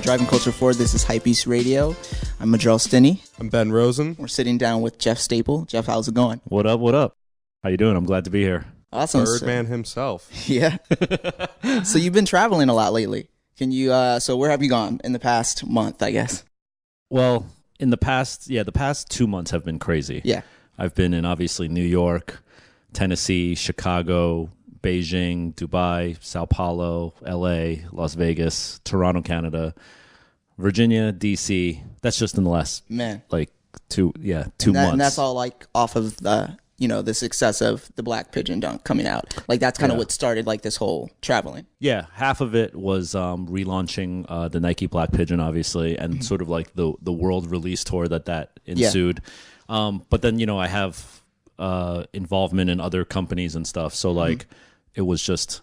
Driving Culture Forward. This is HYPEBEAST Radio. I'm Madrell Stinney. I'm Ben Rosen. We're sitting down with Jeff Staple. Jeff, how's it going? What up, what up? How you doing? I'm glad to be here. Awesome. Birdman himself. Yeah. So you've been traveling a lot lately. Can you, so where have you gone in the past month, I guess? Well, in the past 2 months have been crazy. Yeah. I've been in, obviously, New York, Tennessee, Chicago, Beijing, Dubai, Sao Paulo, LA, Las Vegas, Toronto, Canada, Virginia, DC. That's just in the last, two months. And that's all like off of the, the success of the Black Pigeon Dunk coming out. Like that's kind of what started like this whole traveling. Yeah, half of it was relaunching the Nike Black Pigeon, obviously, and sort of like the world release tour that ensued. Yeah. But then, I have involvement in other companies and stuff. So like it was just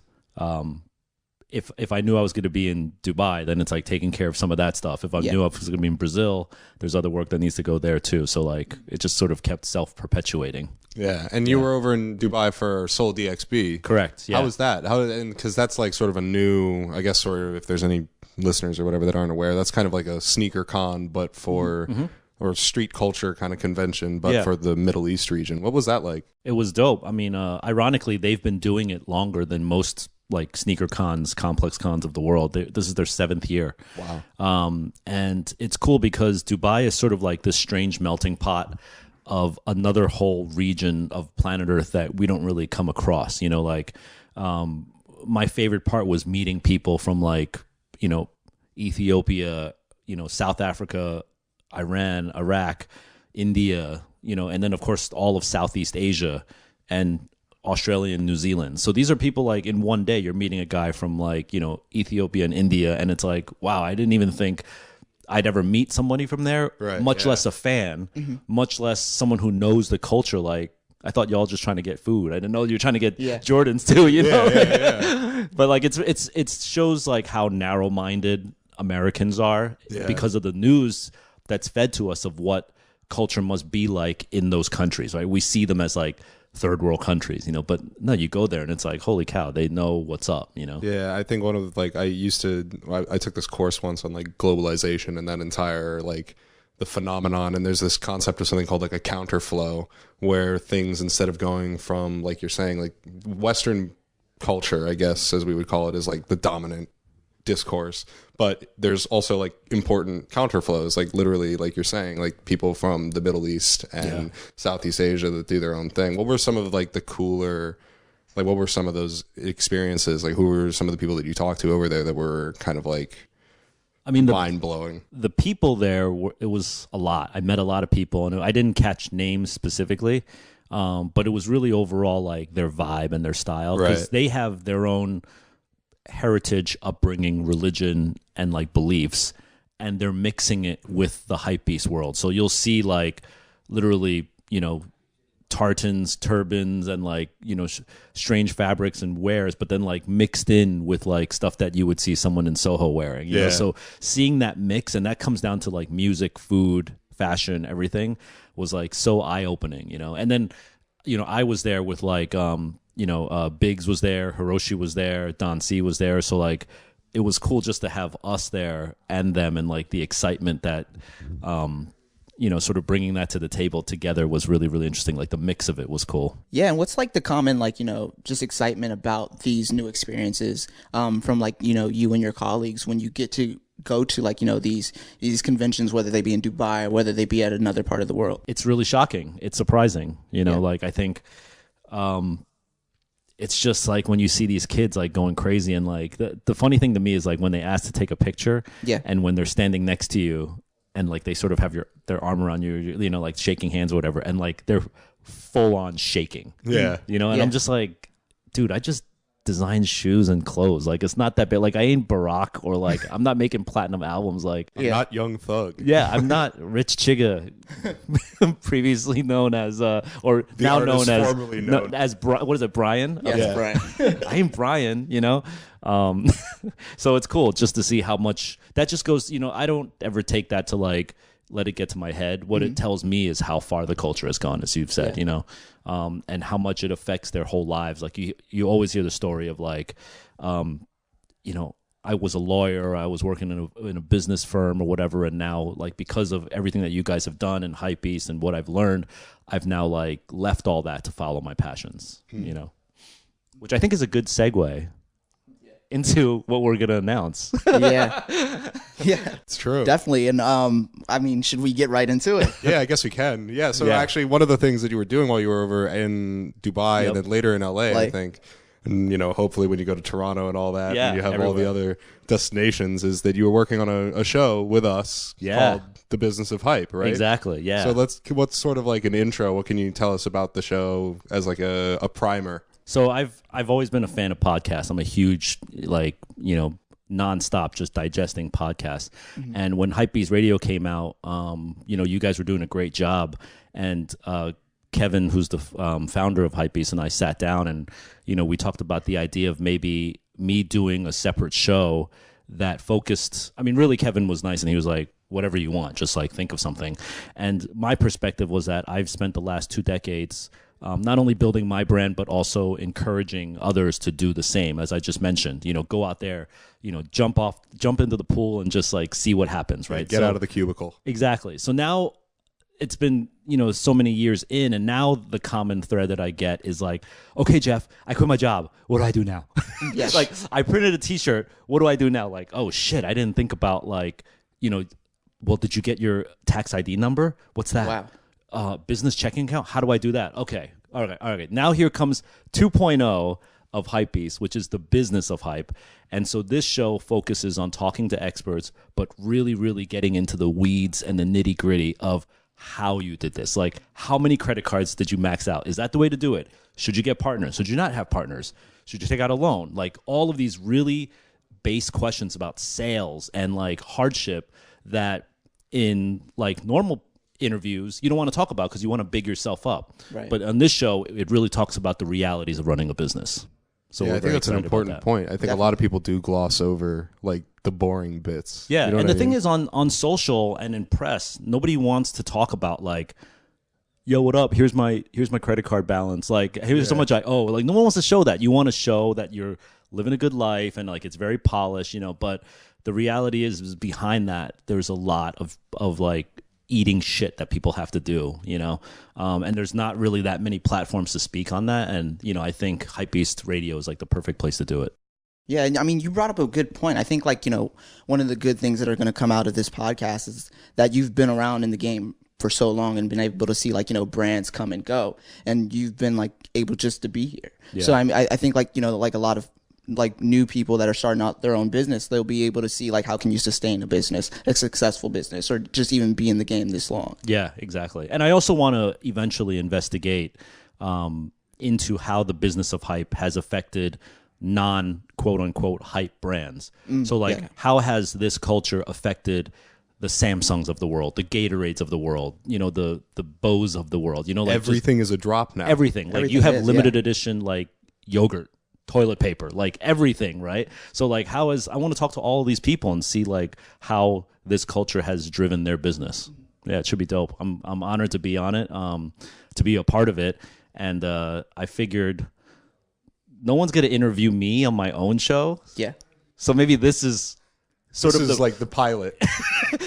if I knew I was going to be in Dubai, then it's like taking care of some of that stuff. If I knew I was going to be in Brazil, there's other work that needs to go there too. So like it just sort of kept self-perpetuating. Yeah, and you were over in Dubai for Soul DXB. Correct, yeah. How was that? Because that's like sort of a new, I guess, sort of, if there's any listeners or whatever that aren't aware, that's kind of like a sneaker con, but for, or street culture kind of convention, but for the Middle East region. What was that like? It was dope. I mean, ironically, they've been doing it longer than most like sneaker cons, complex cons of the world. This is their 7th year. Wow. And it's cool because Dubai is sort of like this strange melting pot of another whole region of planet Earth that we don't really come across. My favorite part was meeting people from like, Ethiopia, South Africa, Iran, Iraq, India, and then of course all of Southeast Asia and Australia and New Zealand. So these are people like in one day you're meeting a guy from like, Ethiopia and India, and it's like, wow, I didn't even think I'd ever meet somebody from there, much less a fan, much less someone who knows the culture. Like, I thought y'all just trying to get food. I didn't know you were trying to get Jordans too, know? But like, it shows like how narrow-minded Americans are because of the news that's fed to us of what culture must be like in those countries, right? We see them as like third world countries, but no, you go there and it's like, holy cow, they know what's up, Yeah, I think one of like, I took this course once on like globalization and that entire like the phenomenon, and there's this concept of something called like a counterflow, where things, instead of going from, like you're saying, like Western culture, I guess, as we would call it, is like the dominant discourse, but there's also like important counterflows, like literally, like you're saying, like people from the Middle East and Southeast Asia that do their own thing. What were some of like the cooler, like what were some of those experiences? Like who were some of the people that you talked to over there that were kind of like, mind-blowing? The people there, it was a lot. I met a lot of people, and I didn't catch names specifically, but it was really overall like their vibe and their style, because they have their own heritage, upbringing, religion, and like beliefs, and they're mixing it with the hypebeast world. So you'll see like literally, tartans, turbans, and like strange fabrics and wares, but then like mixed in with like stuff that you would see someone in Soho wearing. You know? So seeing that mix, and that comes down to like music, food, fashion, everything was like so eye-opening. And then I was there with like Biggs was there, Hiroshi was there, Don C was there. So like, it was cool just to have us there and them, and like the excitement that, sort of bringing that to the table together was really, really interesting. Like the mix of it was cool. Yeah. And what's like the common, like, just excitement about these new experiences, from like, you and your colleagues when you get to go to like, these conventions, whether they be in Dubai or whether they be at another part of the world? It's really shocking. It's surprising, like I think, it's just like when you see these kids like going crazy, and like the funny thing to me is like when they ask to take a picture, and when they're standing next to you and like they sort of have their arm around you, like shaking hands or whatever, and like they're full on shaking, and I'm just like, dude, I just designed shoes and clothes. Like it's not that big. Like I ain't Barack, or like I'm not making platinum albums. Like I'm not Young Thug. Yeah, I'm not Rich Chigga, previously known as or the now known as formerly known as what is it, Brian? Yeah, Brian. I ain't Brian. So it's cool just to see how much that just goes. I don't ever take that to like let it get to my head. What it tells me is how far the culture has gone, as you've said, and how much it affects their whole lives. Like you always hear the story of like, I was a lawyer, or I was working in a business firm or whatever, and now like because of everything that you guys have done and Hypebeast and what I've learned, I've now like left all that to follow my passions, you know, which I think is a good segue into what we're gonna announce. Yeah, It's true. definitely. And I mean, should we get right into it? Yeah, I guess we can. Yeah. So Yeah. actually, one of the things that you were doing while you were over in Dubai Yep. and then later in LA, I Like- think, and you know, hopefully when you go to Toronto and all that, Yeah, and you have all the everywhere. other destinations, is that you were working on a show with us Yeah. called The Business of Hype, right? Exactly. Yeah. So what's sort of like an intro? What can you tell us about the show as like a primer? So I've always been a fan of podcasts. I'm a huge nonstop just digesting podcasts. And when HYPEBEAST Radio came out, you guys were doing a great job. And Kevin, who's the founder of HYPEBEAST, and I sat down and we talked about the idea of maybe me doing a separate show that focused. I mean, really, Kevin was nice and he was like, whatever you want, just like think of something. And my perspective was that I've spent the last 2 decades not only building my brand, but also encouraging others to do the same. As I just mentioned, go out there, jump into the pool and just like see what happens, right? Get out of the cubicle. Exactly. So now it's been, so many years in, and now the common thread that I get is like, okay, Jeff, I quit my job. What do I do now? Yes. Like I printed a t-shirt. What do I do now? Like, oh shit, I didn't think about like, well, did you get your tax ID number? What's that? Wow. Business checking account. How do I do that? Okay. All right. Now here comes 2.0 of HYPEBEAST, which is the business of hype. And so this show focuses on talking to experts, but really, really getting into the weeds and the nitty gritty of how you did this. Like, how many credit cards did you max out? Is that the way to do it? Should you get partners? Should you not have partners? Should you take out a loan? Like all of these really base questions about sales and like hardship that in like normal interviews you don't want to talk about because you want to big yourself up. Right. But on this show, it really talks about the realities of running a business. So Yeah, we're I think very that's an excited about important that. point. I think a lot of people do gloss over like the boring bits. Yeah, You know and what the I thing mean? is, on social and in press, nobody wants to talk about like, yo, what up? Here's my credit card balance. Like, here's how much I owe. Like, no one wants to show that. You want to show that you're living a good life and like it's very polished, But the reality is behind that, there's a lot of like eating shit that people have to do, and there's not really that many platforms to speak on that. And I think HYPEBEAST Radio is like the perfect place to do it. Yeah, and I mean, you brought up a good point. I think, like, one of the good things that are going to come out of this podcast is that you've been around in the game for so long and been able to see, like, brands come and go, and you've been, like, able just to be here. Yeah. So, I think, like, like a lot of, like, new people that are starting out their own business, they'll be able to see, like, how can you sustain a business, a successful business, or just even be in the game this long. Yeah, exactly. And I also want to eventually investigate into how the business of hype has affected non-quote-unquote hype brands. So, like, how has this culture affected the Samsungs of the world, the Gatorades of the world, the Bose of the world? Like everything is a drop now. everything. Like, you Everything have is, limited edition, like, yogurt, toilet paper, like everything, right? So, like, I want to talk to all of these people and see, like, how this culture has driven their business. Yeah, it should be dope. I'm honored to be on it, to be a part of it. And I figured no one's going to interview me on my own show. Yeah. So maybe this is This is like the pilot.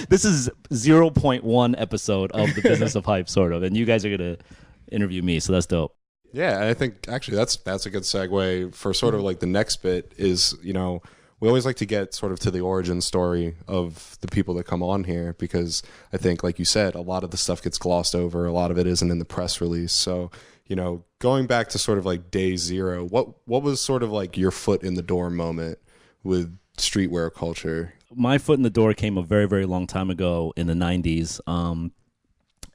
this is 0.1 episode of the business of hype, sort of. And you guys are going to interview me. So that's dope. Yeah, I think actually that's a good segue for sort of like the next bit is, we always like to get sort of to the origin story of the people that come on here, because I think, like you said, a lot of the stuff gets glossed over. A lot of it isn't in the press release. So, going back to sort of like day zero, what was sort of like your foot in the door moment with streetwear culture? My foot in the door came a very, very long time ago in the 90s.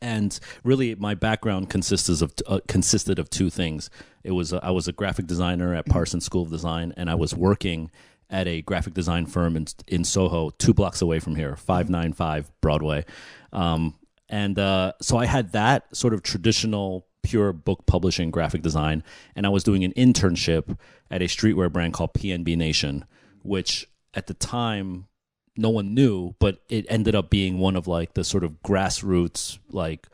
And really, my background consisted of 2 things. It was I was a graphic designer at Parsons School of Design, and I was working at a graphic design firm in Soho, 2 blocks away from here, 595 Broadway. So I had that sort of traditional, pure book publishing graphic design, and I was doing an internship at a streetwear brand called PNB Nation, which at the time no one knew, but it ended up being one of like the sort of grassroots like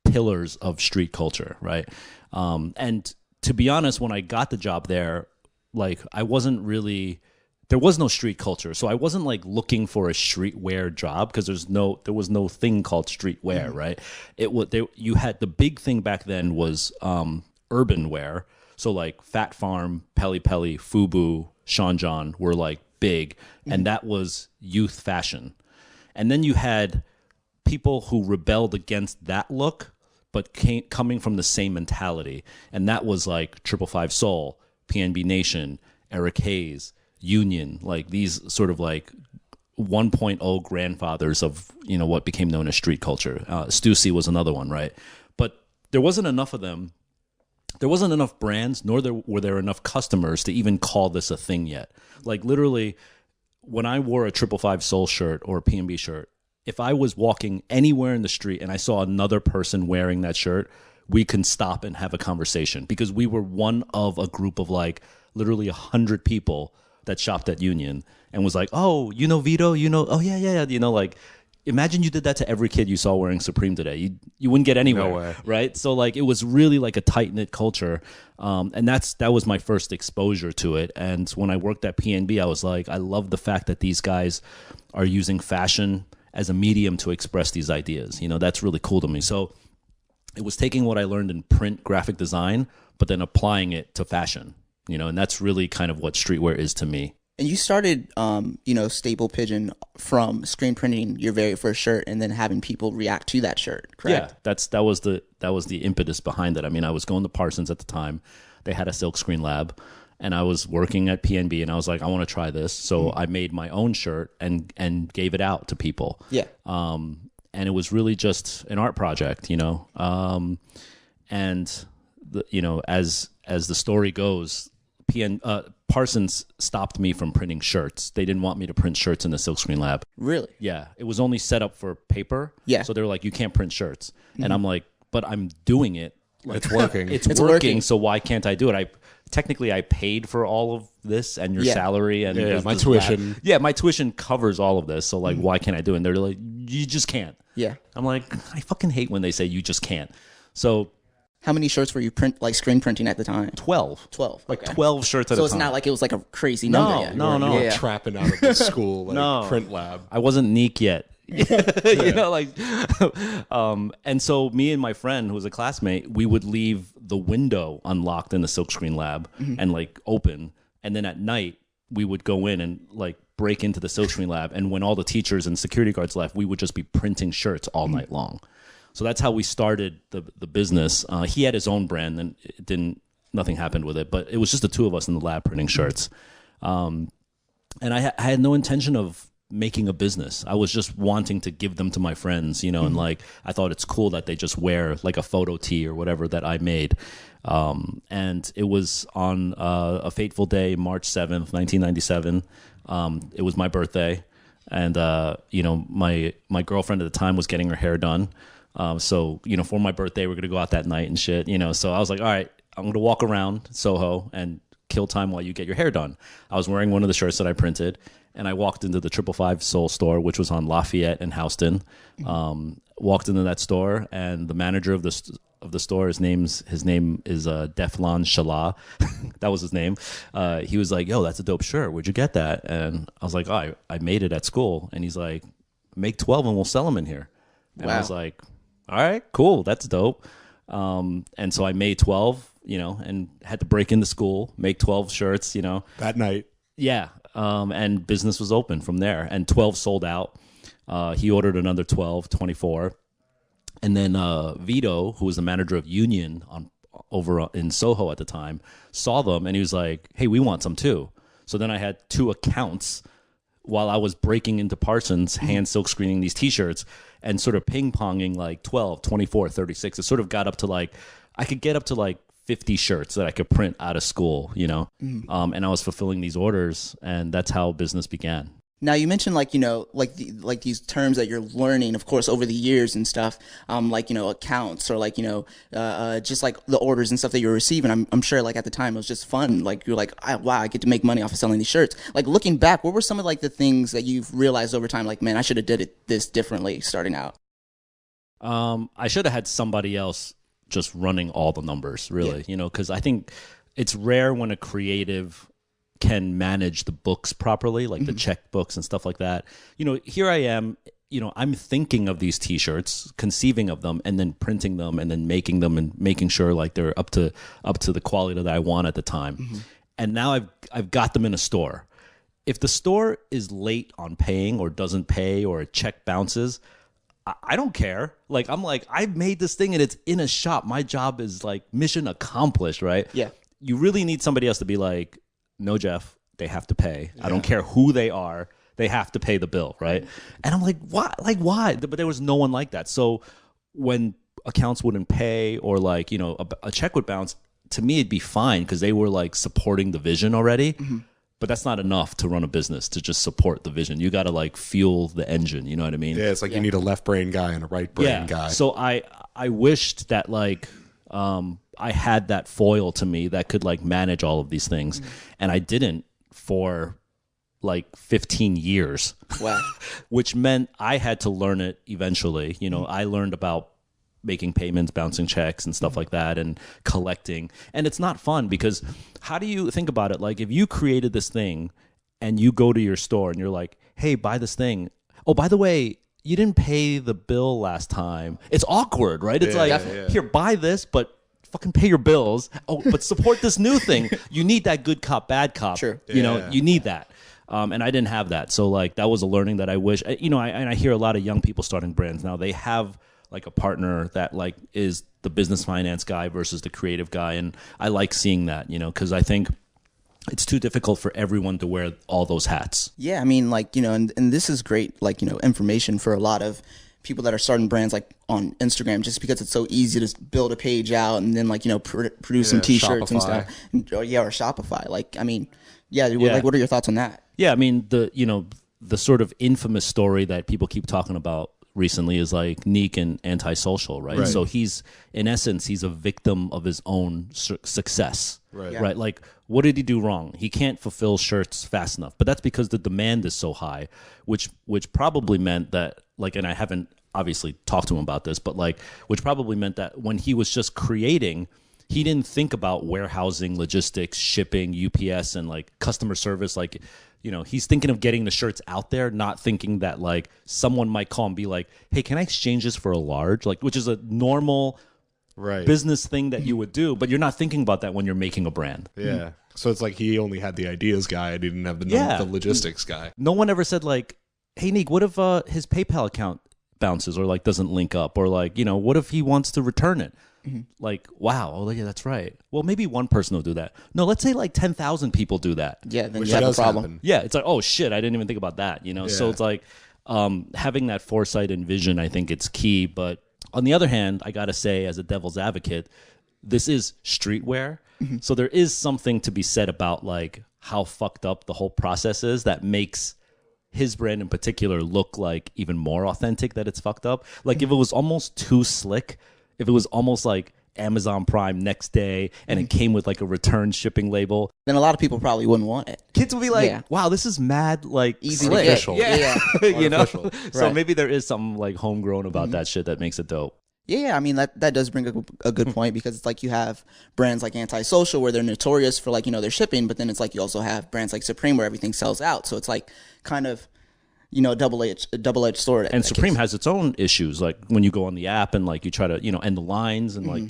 pillars of street culture, right? And to be honest, when I got the job there, like I wasn't really there was no street culture, so I wasn't like looking for a streetwear job because there was no thing called streetwear, right? You had the big thing back then was urban wear, so like Fat Farm, Peli Peli, Fubu, Sean John were like big, and that was youth fashion. And then you had people who rebelled against that look, but coming from the same mentality, and that was like 555 Soul, PNB Nation, Eric Hayes, Union, like these sort of like 1.0 grandfathers of, you know, what became known as street culture. Stussy was another one, right? But there wasn't enough of them. There wasn't enough brands, nor were there enough customers to even call this a thing yet. Like literally, when I wore a 555 Soul shirt or a PNB shirt, if I was walking anywhere in the street and I saw another person wearing that shirt, we can stop and have a conversation because we were one of a group of like literally 100 people that shopped at Union and was like, oh, you know Vito, you know, oh yeah, you know, like imagine you did that to every kid you saw wearing Supreme today. You wouldn't get anywhere, No way. right? So like it was really like a tight knit culture, and that was my first exposure to it. And when I worked at PNB, I was like, I love the fact that these guys are using fashion as a medium to express these ideas. You know, that's really cool to me. So it was taking what I learned in print graphic design, but then applying it to fashion. You know, and that's really kind of what streetwear is to me. And you started, you know, Staple Pigeon from screen printing your very first shirt and then having people react to that shirt, correct? Yeah, that was the impetus behind it. I mean, I was going to Parsons at the time. They had a silk screen lab, and I was working at PNB, and I was like, I want to try this. So I made my own shirt and gave it out to people. Yeah. And it was really just an art project, you know. And you know, as the story goes, Parsons stopped me from printing shirts. They didn't want me to print shirts in the silkscreen lab. Really? Yeah. It was only set up for paper. Yeah. So they were like, you can't print shirts. And I'm like, but I'm doing it. Like, It's working. It's working. So why can't I do it? I paid for all of this and your salary and my tuition. Yeah, my tuition covers all of this. So like, why can't I do it? And they're like, you just can't. Yeah. I'm like, I fucking hate when they say you just can't. So how many shirts were you screen printing at the time? 12. 12. Like okay. 12 shirts at a time. So it's not like it was like a crazy number yet. No. You were Yeah. trapping out of the school print lab. I wasn't Neek yet. You know, like, and so me and my friend who was a classmate, we would leave the window unlocked in the silkscreen lab and like open. And then at night we would go in and like break into the silkscreen lab. And when all the teachers and security guards left, we would just be printing shirts all night long. So that's how we started the business. He had his own brand, and nothing happened with it. But it was just the two of us in the lab printing shirts. And I had no intention of making a business. I was just wanting to give them to my friends, you know, and like I thought it's cool that they just wear like a photo tee or whatever that I made. And it was on a fateful day, March 7th, 1997. It was my birthday, and you know, my girlfriend at the time was getting her hair done. So, you know, for my birthday, we're going to go out that night and shit, you know. So I was like, all right, I'm going to walk around Soho and kill time while you get your hair done. I was wearing one of the shirts that I printed, and I walked into the 555 Soul store, which was on Lafayette and Houston. Walked into that store, and the manager of the store, his name is Deflon Shalah. That was his name. He was like, yo, that's a dope shirt. Where'd you get that? And I was like, oh, I made it at school. And he's like, make 12 and we'll sell them in here. And Wow. I was like, all right, cool. That's dope. And so I made 12, you know, and had to break into school, make 12 shirts, you know. That night. Yeah. And business was open from there. And 12 sold out. He ordered another 12, 24. And then Vito, who was the manager of Union over in Soho at the time, saw them and he was like, hey, we want some too. So then I had two accounts while I was breaking into Parsons, hand silk screening these T-shirts and sort of ping-ponging like 12, 24, 36. It sort of got up to like, I could get up to like 50 shirts that I could print out of school, you know? And I was fulfilling these orders, and that's how business began. Now you mentioned like, you know, like these terms that you're learning, of course, over the years and stuff, like, you know, accounts or like, you know, just like the orders and stuff that you're receiving. I'm sure like at the time it was just fun. Like you're like, wow, I get to make money off of selling these shirts. Like looking back, what were some of like the things that you've realized over time? Like, man, I should have did this differently starting out. I should have had somebody else just running all the numbers, really, you know, because I think it's rare when a creative can manage the books properly, like the checkbooks and stuff like that. Here I am, I'm thinking of these t-shirts, conceiving of them, and then printing them, and then making them, and making sure like they're up to the quality that I want at the time. And now I've got them in a store. If the store is late on paying or doesn't pay or a check bounces, I don't care. Like, I'm like, I made this thing and it's in a shop. My job is like mission accomplished, right? Yeah. You really need somebody else to be like, no, Jeff, they have to pay. Yeah. I don't care who they are. They have to pay the bill, right? And I'm like, why? Like, why? But there was no one like that. So when accounts wouldn't pay or like, a check would bounce, to me, it'd be fine because they were like supporting the vision already. But that's not enough to run a business, to just support the vision. You got to like fuel the engine. You know what I mean? Yeah, it's like you need a left brain guy and a right brain guy. So I wished that like I had that foil to me that could like manage all of these things, and I didn't for like 15 years. Wow. Which meant I had to learn it eventually. I learned about making payments, bouncing checks and stuff like that, and collecting. And it's not fun because how do you think about it? Like if you created this thing and you go to your store and you're like, hey, buy this thing. Oh, by the way, you didn't pay the bill last time. It's awkward, right? It's here, buy this, but fucking pay your bills. Oh, but support this new thing. You need that good cop, bad cop. Sure. You need that. And I didn't have that. So like that was a learning that I wish, I hear a lot of young people starting brands now. They have like a partner that like is the business finance guy versus the creative guy. And I like seeing that, because I think it's too difficult for everyone to wear all those hats. Yeah. I mean, like, and this is great, like, information for a lot of people that are starting brands like on Instagram, just because it's so easy to build a page out and then like, produce some t-shirts and stuff. Or Shopify. Like, I mean, like, what are your thoughts on that? Yeah. I mean, the sort of infamous story that people keep talking about recently is like Neek and Antisocial, right? So he's, in essence, he's a victim of his own success, right? Like, what did he do wrong? He can't fulfill shirts fast enough, but that's because the demand is so high, which probably meant that, like, and I haven't obviously talked to him about this, but like, which probably meant that when he was just creating, he didn't think about warehousing, logistics, shipping, UPS, and like customer service, like, he's thinking of getting the shirts out there, not thinking that like someone might call and be like, hey, can I exchange this for a large? Like, which is a normal business thing that you would do, but you're not thinking about that when you're making a brand. Yeah. So it's like he only had the ideas guy and he didn't have the logistics guy. No one ever said like, hey, Neek, what if his PayPal account bounces or like doesn't link up, or like, what if he wants to return it? Like, wow, oh yeah, that's right. Well, maybe one person will do that. No, let's say like 10,000 people do that. Yeah, then you have a problem. Happen. Yeah, it's like, oh shit, I didn't even think about that. So it's like having that foresight and vision. I think it's key. But on the other hand, I gotta say, as a devil's advocate, this is streetwear, so there is something to be said about like how fucked up the whole process is that makes his brand in particular look like even more authentic. That it's fucked up. Like if it was almost too slick. If it was almost like Amazon Prime next day and it came with like a return shipping label, then a lot of people probably wouldn't want it. Kids would be like, wow, this is mad like easy slick. to get. So maybe there is something like homegrown about that shit that makes it dope. Yeah, I mean that does bring a good point, because it's like you have brands like Antisocial where they're notorious for like, their shipping, but then it's like you also have brands like Supreme where everything sells out. So it's like kind of double-edged sword. And Supreme has its own issues, like when you go on the app and like you try to, end the lines and like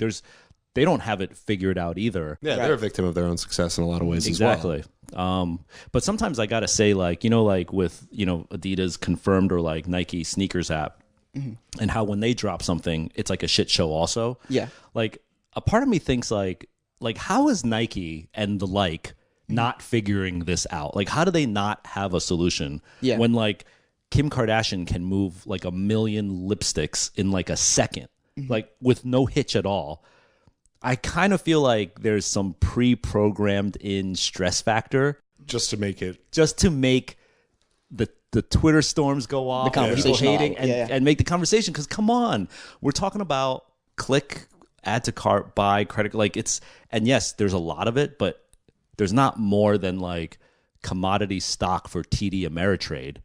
they don't have it figured out either. Yeah, they're a victim of their own success in a lot of ways exactly. as well. But sometimes I gotta say, like, like with, Adidas Confirmed or like Nike sneakers app, and how when they drop something, it's like a shit show also. Yeah. Like a part of me thinks like how is Nike and the like not figuring this out? Like, how do they not have a solution when like Kim Kardashian can move like 1 million lipsticks in like a second, like with no hitch at all? I kind of feel like there's some pre-programmed in stress factor just to make the Twitter storms go off, the conversation people hating, and make the conversation. Because come on, we're talking about click, add to cart, buy, credit, like it's, and yes, there's a lot of it, but there's not more than like commodity stock for TD Ameritrade.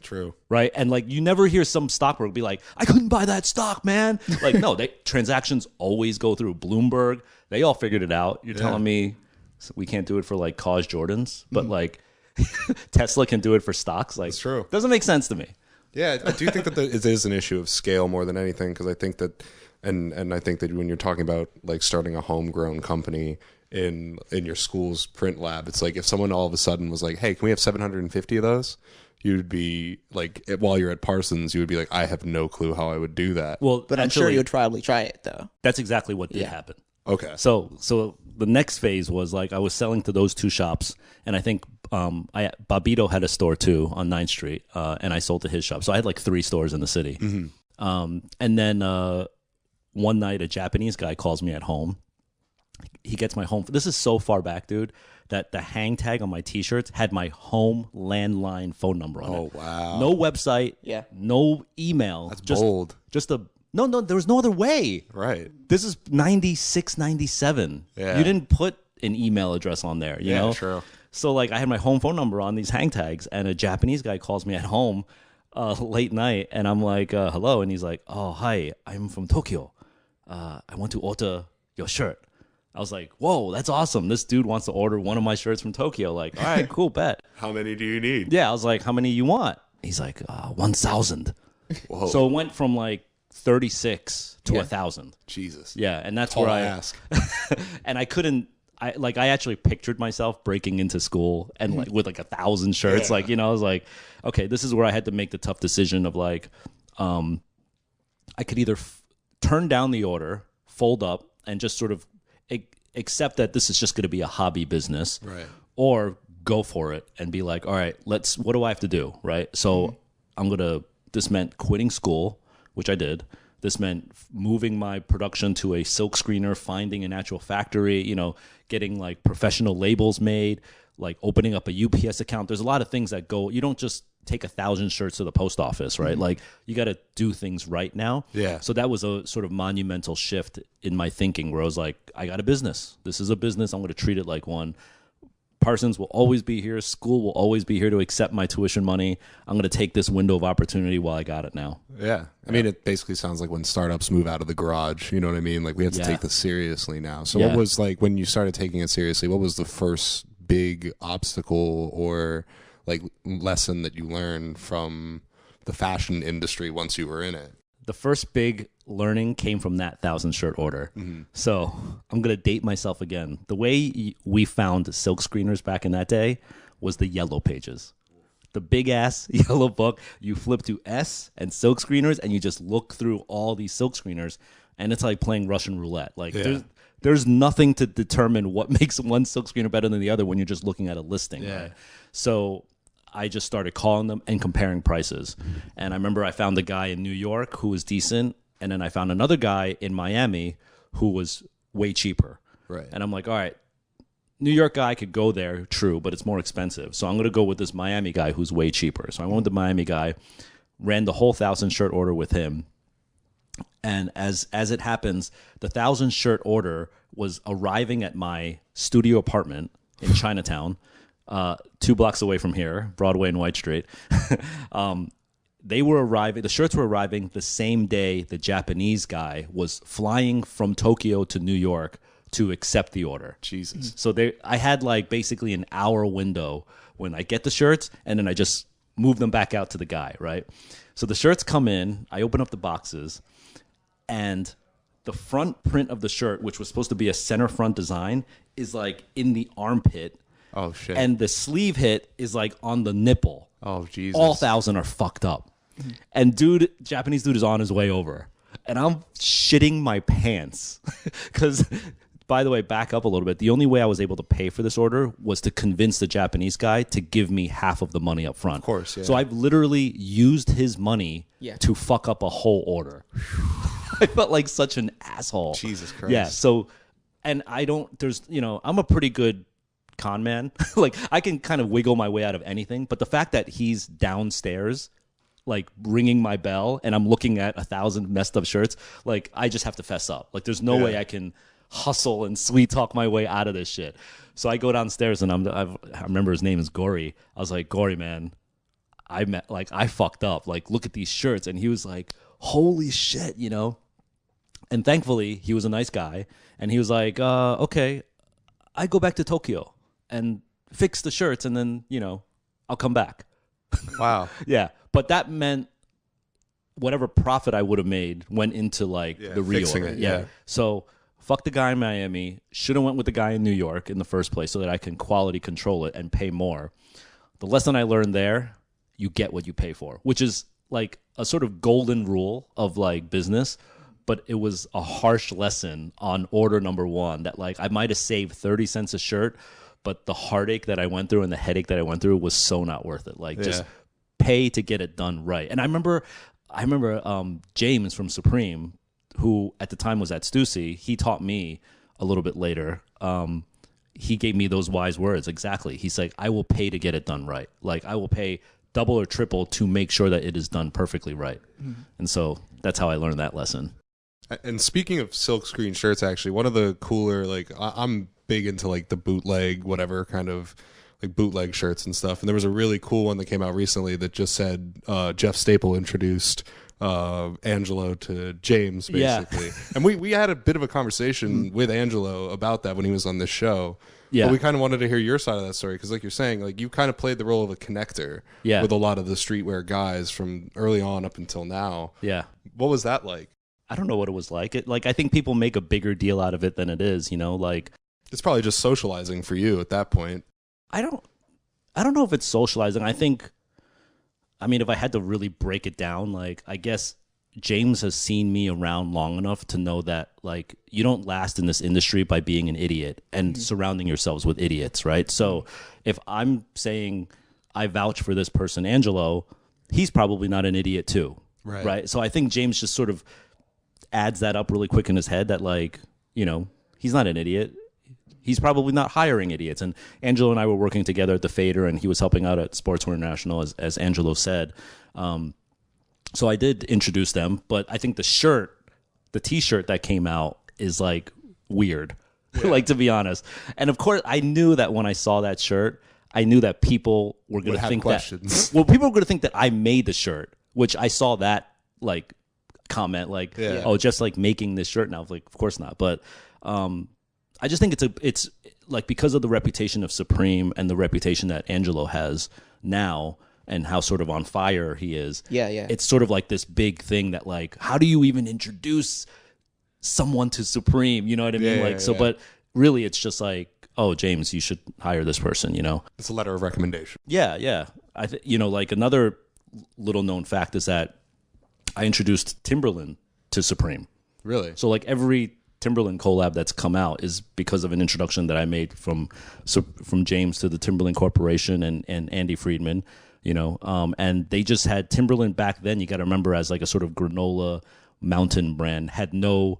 True. Right? And like you never hear some stockbroker be like, I couldn't buy that stock, man. Like, no, transactions always go through Bloomberg. They all figured it out. You're telling me So we can't do it for like cause Jordans, but like Tesla can do it for stocks. Like, That's true. Doesn't make sense to me. Yeah, I do think that it is an issue of scale more than anything, because I think that, and I think that when you're talking about like starting a homegrown company in your school's print lab, it's like if someone all of a sudden was like, "Hey, can we have 750 of those?" You'd be like, while you're at Parsons, you would be like, "I have no clue how I would do that." Well, But I'm sure you would probably try it though. That's exactly what did happen. Okay. So the next phase was like I was selling to those two shops, and I think Babito had a store too on 9th Street, and I sold to his shop. So I had like 3 stores in the city. And then one night, a Japanese guy calls me at home. He gets my home. This is so far back, dude, that the hang tag on my T-shirts had my home landline phone number on it. Oh, wow. No website. Yeah. No email. That's just, bold. Just a no. There was no other way. Right. This is 96, 97. Yeah. You didn't put an email address on there, you know? True. So, like, I had my home phone number on these hang tags, and a Japanese guy calls me at home late night, and I'm like, hello. And he's like, oh, hi, I'm from Tokyo. I want to order your shirt. I was like, whoa, that's awesome. This dude wants to order one of my shirts from Tokyo. Like, all right, cool, bet. How many do you need? Yeah, I was like, how many you want? He's like, 1,000. Whoa. So it went from like 36 to 1,000. Jesus. Yeah, and that's Tall where ask. and I couldn't. I actually pictured myself breaking into school and like with like 1,000 shirts. Yeah. Like, you know, I was like, okay, this is where I had to make the tough decision of like, I could either turn down the order, fold up, and just sort of accept that this is just going to be a hobby business, Right. or go for it and be like, all right, what do I have to do? Right. So this meant quitting school, which I did. This meant moving my production to a silk screener, finding an actual factory, you know, getting like professional labels made, like opening up a UPS account. There's a lot of things that go, you don't just take 1,000 shirts to the post office, right? Like you got to do things right now. Yeah. So that was a sort of monumental shift in my thinking where I was like, I got a business. This is a business. I'm going to treat it like one. Parsons will always be here. School will always be here to accept my tuition money. I'm going to take this window of opportunity while I got it now. Yeah. I mean, it basically sounds like when startups move out of the garage, you know what I mean? Like we have to take this seriously now. So what was like, when you started taking it seriously, what was the first big obstacle or like lesson that you learned from the fashion industry once you were in it? The first big learning came from that 1,000 shirt order. So I'm going to date myself again. The way we found silk screeners back in that day was the yellow pages. The big ass yellow book. You flip to S and silk screeners and you just look through all these silk screeners and it's like playing Russian roulette. Like there's nothing to determine what makes one silk screener better than the other when you're just looking at a listing. Yeah. Right? So I just started calling them and comparing prices. And I remember I found a guy in New York who was decent. And then I found another guy in Miami who was way cheaper. Right. And I'm like, all right, New York guy could go there, true, but it's more expensive. So I'm going to go with this Miami guy who's way cheaper. So I went with the Miami guy, ran the whole 1,000 shirt order with him. And as it happens, the 1,000 shirt order was arriving at my studio apartment in Chinatown, 2 blocks away from here, Broadway and White Street. The shirts were arriving the same day the Japanese guy was flying from Tokyo to New York to accept the order. Jesus. So I had like basically an hour window when I get the shirts and then I just move them back out to the guy, right? So the shirts come in, I open up the boxes, and the front print of the shirt, which was supposed to be a center front design, is like in the armpit. Oh, shit. And the sleeve hit is like on the nipple. Oh, Jesus. All 1,000 are fucked up. And Japanese dude is on his way over. And I'm shitting my pants. Because, by the way, back up a little bit. The only way I was able to pay for this order was to convince the Japanese guy to give me half of the money up front. Of course, yeah. So I've literally used his money to fuck up a whole order. I felt like such an asshole. Jesus Christ. Yeah, so, and I'm a pretty good con man. Like, I can kind of wiggle my way out of anything. But the fact that he's downstairs, like ringing my bell, and I'm looking at 1,000 messed up shirts, like I just have to fess up. Like there's no way I can hustle and sweet talk my way out of this shit. So I go downstairs and I remember his name is Gory. I was like, Gory, man, I fucked up. Like, look at these shirts. And he was like, holy shit, you know? And thankfully he was a nice guy and he was like, okay, I go back to Tokyo and fix the shirts, and then, I'll come back. Wow. Yeah. But that meant whatever profit I would have made went into like the fixing reorder. it, yeah. So fuck the guy in Miami. Should have went with the guy in New York in the first place so that I can quality control it and pay more. The lesson I learned there, you get what you pay for, which is like a sort of golden rule of like business. But it was a harsh lesson on order number one that like I might have saved 30 cents a shirt, but the heartache that I went through and the headache that I went through was so not worth it. Like just pay to get it done right. And I remember James from Supreme, who at the time was at Stussy, he taught me a little bit later. He gave me those wise words. Exactly. He's like, I will pay to get it done right. Like I will pay double or triple to make sure that it is done perfectly right. Mm-hmm. And so that's how I learned that lesson. And speaking of silk screen shirts, actually, one of the cooler, like I'm big into like the bootleg, whatever kind of like bootleg shirts and stuff. And there was a really cool one that came out recently that just said Jeff Staple introduced Angelo to James, basically. Yeah. And we had a bit of a conversation with Angelo about that when he was on this show. Yeah. But we kind of wanted to hear your side of that story because, like you're saying, like you kind of played the role of a connector with a lot of the streetwear guys from early on up until now. Yeah. What was that like? I don't know what it was like. I think people make a bigger deal out of it than it is, like it's probably just socializing for you at that point. I don't know if it's socializing. I mean, if I had to really break it down, like I guess James has seen me around long enough to know that like you don't last in this industry by being an idiot and surrounding yourselves with idiots, right? So if I'm saying I vouch for this person, Angelo, he's probably not an idiot too, right? So I think James just sort of adds that up really quick in his head that like, he's not an idiot. He's probably not hiring idiots. And Angelo and I were working together at the Fader, and he was helping out at Sportswear International, as Angelo said. So I did introduce them, but I think the T-shirt that came out is like weird, like to be honest. And of course, I knew that when I saw that shirt, I knew that people were going to think questions. People were going to think that I made the shirt, which I saw that like comment like, oh, just like making this shirt now. Like, of course not. But I just think it's like because of the reputation of Supreme and the reputation that Angelo has now and how sort of on fire he is. Yeah. It's sort of like this big thing that like, how do you even introduce someone to Supreme? You know what I mean? But really it's just like, oh, James, you should hire this person, It's a letter of recommendation. Yeah. Like another little known fact is that I introduced Timberland to Supreme. Really? So like every Timberland collab that's come out is because of an introduction that I made from James to the Timberland Corporation and Andy Friedman, and they just had Timberland back then. You got to remember as like a sort of granola mountain brand, had no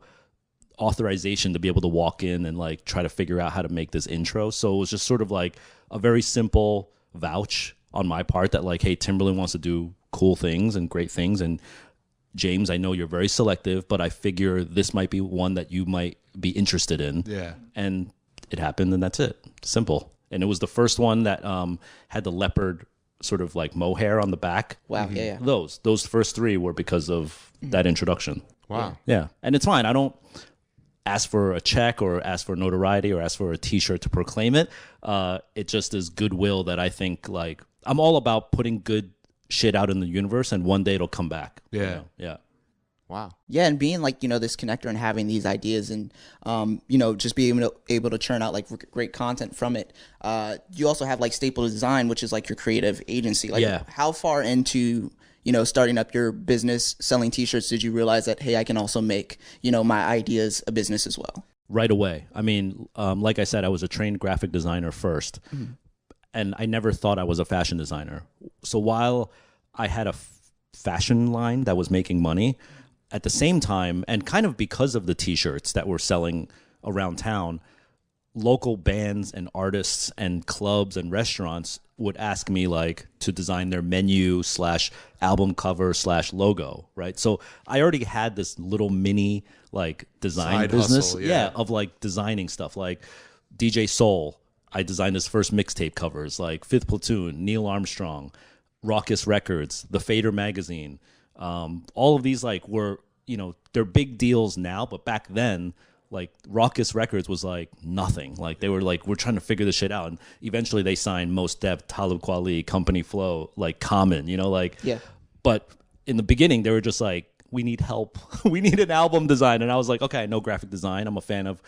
authorization to be able to walk in and like try to figure out how to make this intro. So it was just sort of like a very simple vouch on my part that like, hey, Timberland wants to do cool things and great things, and James, I know you're very selective, but I figure this might be one that you might be interested in. Yeah. And it happened, and that's it. Simple. And it was the first one that had the leopard sort of like mohair on the back. Wow, yeah. Those first three were because of that introduction. Wow. Yeah. And it's fine. I don't ask for a check or ask for notoriety or ask for a T-shirt to proclaim it. It just is goodwill that I think like I'm all about putting good shit out in the universe, and one day it'll come back. Yeah. Yeah. Wow. Yeah, and being like, this connector and having these ideas and, just being able to churn out like great content from it. You also have like Staple Design, which is like your creative agency. Like how far into, starting up your business, selling T-shirts, did you realize that, hey, I can also make, my ideas a business as well? Right away. I mean, like I said, I was a trained graphic designer first. Mm-hmm. And I never thought I was a fashion designer. So while I had a fashion line that was making money, at the same time, and kind of because of the T-shirts that were selling around town, local bands and artists and clubs and restaurants would ask me like to design their menu / album cover / logo, right? So I already had this little mini like design side business, hustle, of like designing stuff like DJ Soul. I designed his first mixtape covers, like Fifth Platoon, Neil Armstrong, Raucous Records, The Fader magazine. All of these like were, they're big deals now, but back then like Raucous Records was like nothing. Like they were like, we're trying to figure this shit out. And eventually they signed Mos Def, Talib Kweli, Company Flow, like Common, you know, like, yeah. But in the beginning they were just like, we need help. We need an album design. And I was like, okay, I know graphic design. I'm a fan of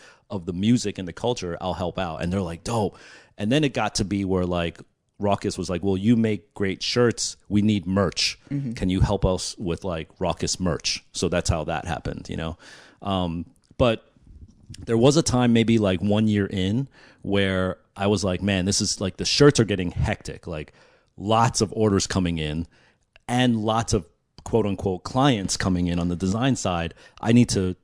the music and the culture. I'll help out. And they're like, dope. And then it got to be where like Raucous was like, well, you make great shirts. We need merch. Can you help us with like Raucous merch? So that's how that happened, you know? But there was a time maybe like 1 year in where I was like, man, this is like the shirts are getting hectic. Like lots of orders coming in and lots of quote unquote clients coming in on the design side. I need to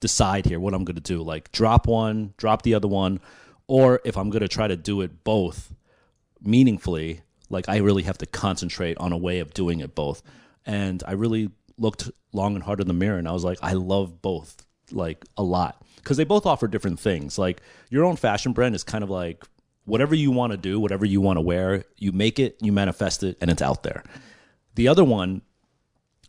decide here what I'm going to do. Like drop one, drop the other one. Or if I'm going to try to do it both meaningfully, like I really have to concentrate on a way of doing it both. And I really looked long and hard in the mirror and I was like, I love both like a lot because they both offer different things. Like your own fashion brand is kind of like whatever you want to do, whatever you want to wear, you make it, you manifest it, and it's out there. The other one,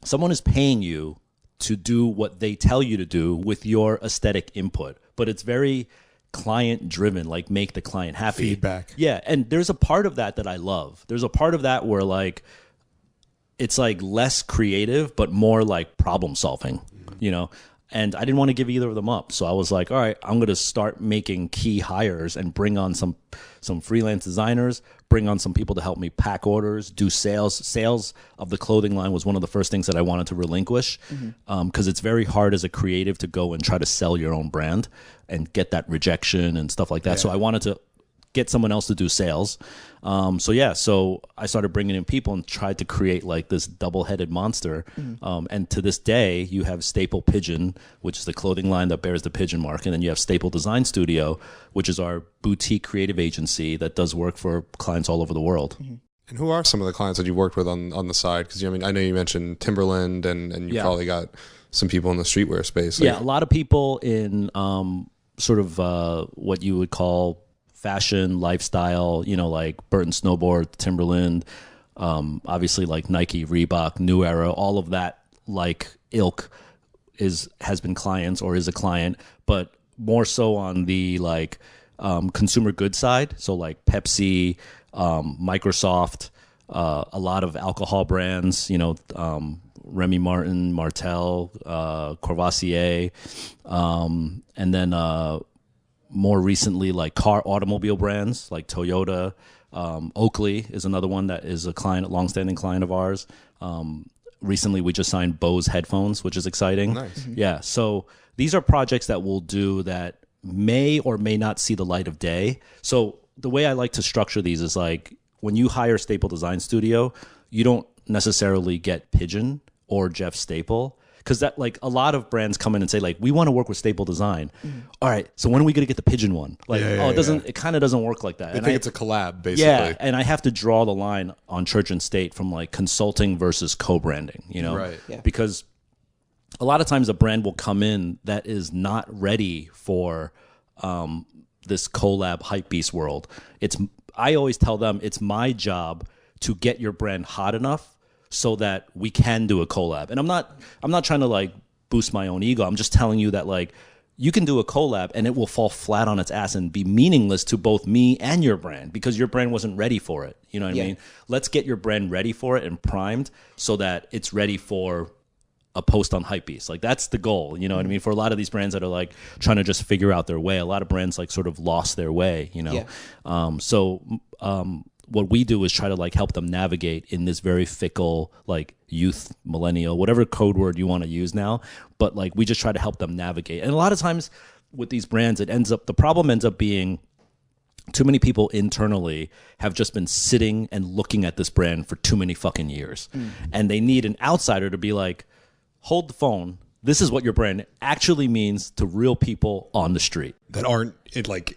someone is paying you to do what they tell you to do with your aesthetic input, but it's very client driven, like make the client happy. Feedback. Yeah. And there's a part of that I love. There's a part of that where like, it's like less creative, but more like problem solving, you know? And I didn't want to give either of them up. So I was like, all right, I'm going to start making key hires and bring on some freelance designers, bring on some people to help me pack orders, do sales. Sales of the clothing line was one of the first things that I wanted to relinquish because it's very hard as a creative to go and try to sell your own brand and get that rejection and stuff like that. Yeah. So I wanted to get someone else to do sales. So I started bringing in people and tried to create like this double-headed monster. And to this day, you have Staple Pigeon, which is the clothing line that bears the pigeon mark. And then you have Staple Design Studio, which is our boutique creative agency that does work for clients all over the world. And who are some of the clients that you worked with on the side? Because I mean, I know you mentioned Timberland and you probably got some people in the streetwear space. Like, a lot of people in sort of what you would call fashion, lifestyle, you know, like Burton Snowboard, Timberland, obviously like Nike, Reebok, New Era, all of that like ilk has been clients or is a client, but more so on the like consumer goods side. So like Pepsi, Microsoft, a lot of alcohol brands, you know, Remy Martin, Martell, Courvoisier, and then more recently, like automobile brands like Toyota. Oakley is another one that is a longstanding client of ours. Recently, we just signed Bose headphones, which is exciting. Nice. Yeah, so these are projects that we'll do that may or may not see the light of day. So the way I like to structure these is like when you hire Staple Design Studio, you don't necessarily get Pigeon or Jeff Staple. Because that, like, a lot of brands come in and say, like, we want to work with Staple Design. All right, so when are we going to get the Pigeon one? Like, it kind of doesn't work like that. I think it's a collab, basically. Yeah, and I have to draw the line on Church and State from, like, consulting versus co-branding, you know? Right. Yeah. Because a lot of times a brand will come in that is not ready for this collab hypebeast world. I always tell them it's my job to get your brand hot enough so that we can do a collab. And I'm not trying to like boost my own ego. I'm just telling you that like you can do a collab and it will fall flat on its ass and be meaningless to both me and your brand because your brand wasn't ready for it. You know what I mean? Let's get your brand ready for it and primed so that it's ready for a post on Hypebeast. Like that's the goal. You know what I mean? For a lot of these brands that are like trying to just figure out their way, a lot of brands like sort of lost their way, you know? Yeah. What we do is try to like help them navigate in this very fickle, like youth, millennial, whatever code word you want to use now. But like we just try to help them navigate. And a lot of times with these brands, the problem ends up being too many people internally have just been sitting and looking at this brand for too many fucking years. And they need an outsider to be like, hold the phone. This is what your brand actually means to real people on the street. That aren't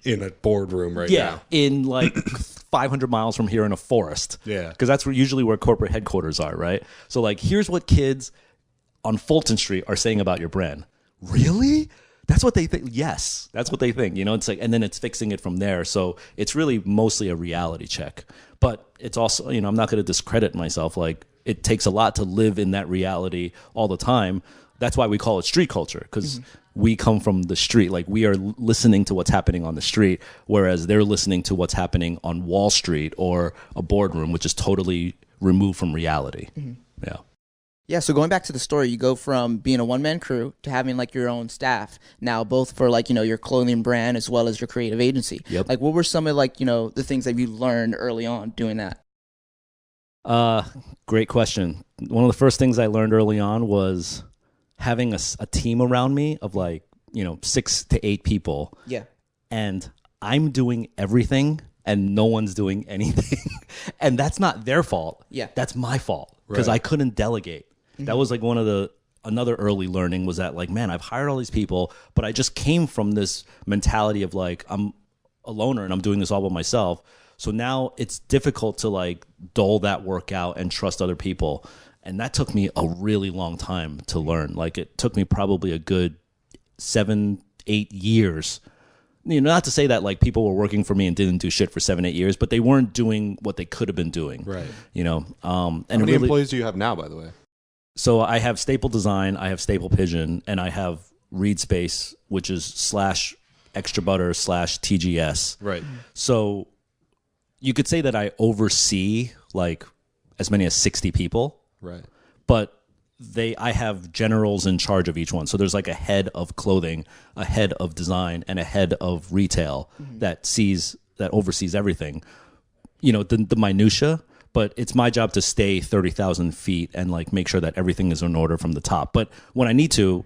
in a boardroom right now. Yeah, in like 500 miles from here in a forest. Yeah. Because that's usually where corporate headquarters are, right? So like, here's what kids on Fulton Street are saying about your brand. Really? That's what they think? Yes, that's what they think. You know, it's like, and then it's fixing it from there. So it's really mostly a reality check. But it's also, you know, I'm not going to discredit myself. Like, it takes a lot to live in that reality all the time. That's why we call it street culture, because we come from the street. Like, we are listening to what's happening on the street, whereas they're listening to what's happening on Wall Street or a boardroom, which is totally removed from reality. Yeah. Yeah, so going back to the story, you go from being a one-man crew to having like your own staff now, both for like, your clothing brand as well as your creative agency. Yep. Like, what were some of like, the things that you learned early on doing that? Great question. One of the first things I learned early on was having a team around me of like, 6 to 8 people. Yeah. And I'm doing everything and no one's doing anything. And that's not their fault. Yeah. That's my fault because I couldn't delegate. That was like another early learning was that like, man, I've hired all these people, but I just came from this mentality of like, I'm a loner and I'm doing this all by myself. So now it's difficult to like dole that work out and trust other people. And that took me a really long time to learn. Like, it took me probably a good 7-8 years. Not to say that like people were working for me and didn't do shit for 7-8 years, but they weren't doing what they could have been doing. Right. And how many employees do you have now, by the way? So I have Staple Design, I have Staple Pigeon, and I have Reed Space, which is /Extra Butter /TGS. Right. So you could say that I oversee like as many as 60 people. Right. But I have generals in charge of each one. So there's like a head of clothing, a head of design, and a head of retail that oversees everything. The minutia. But it's my job to stay 30,000 feet and like make sure that everything is in order from the top. But when I need to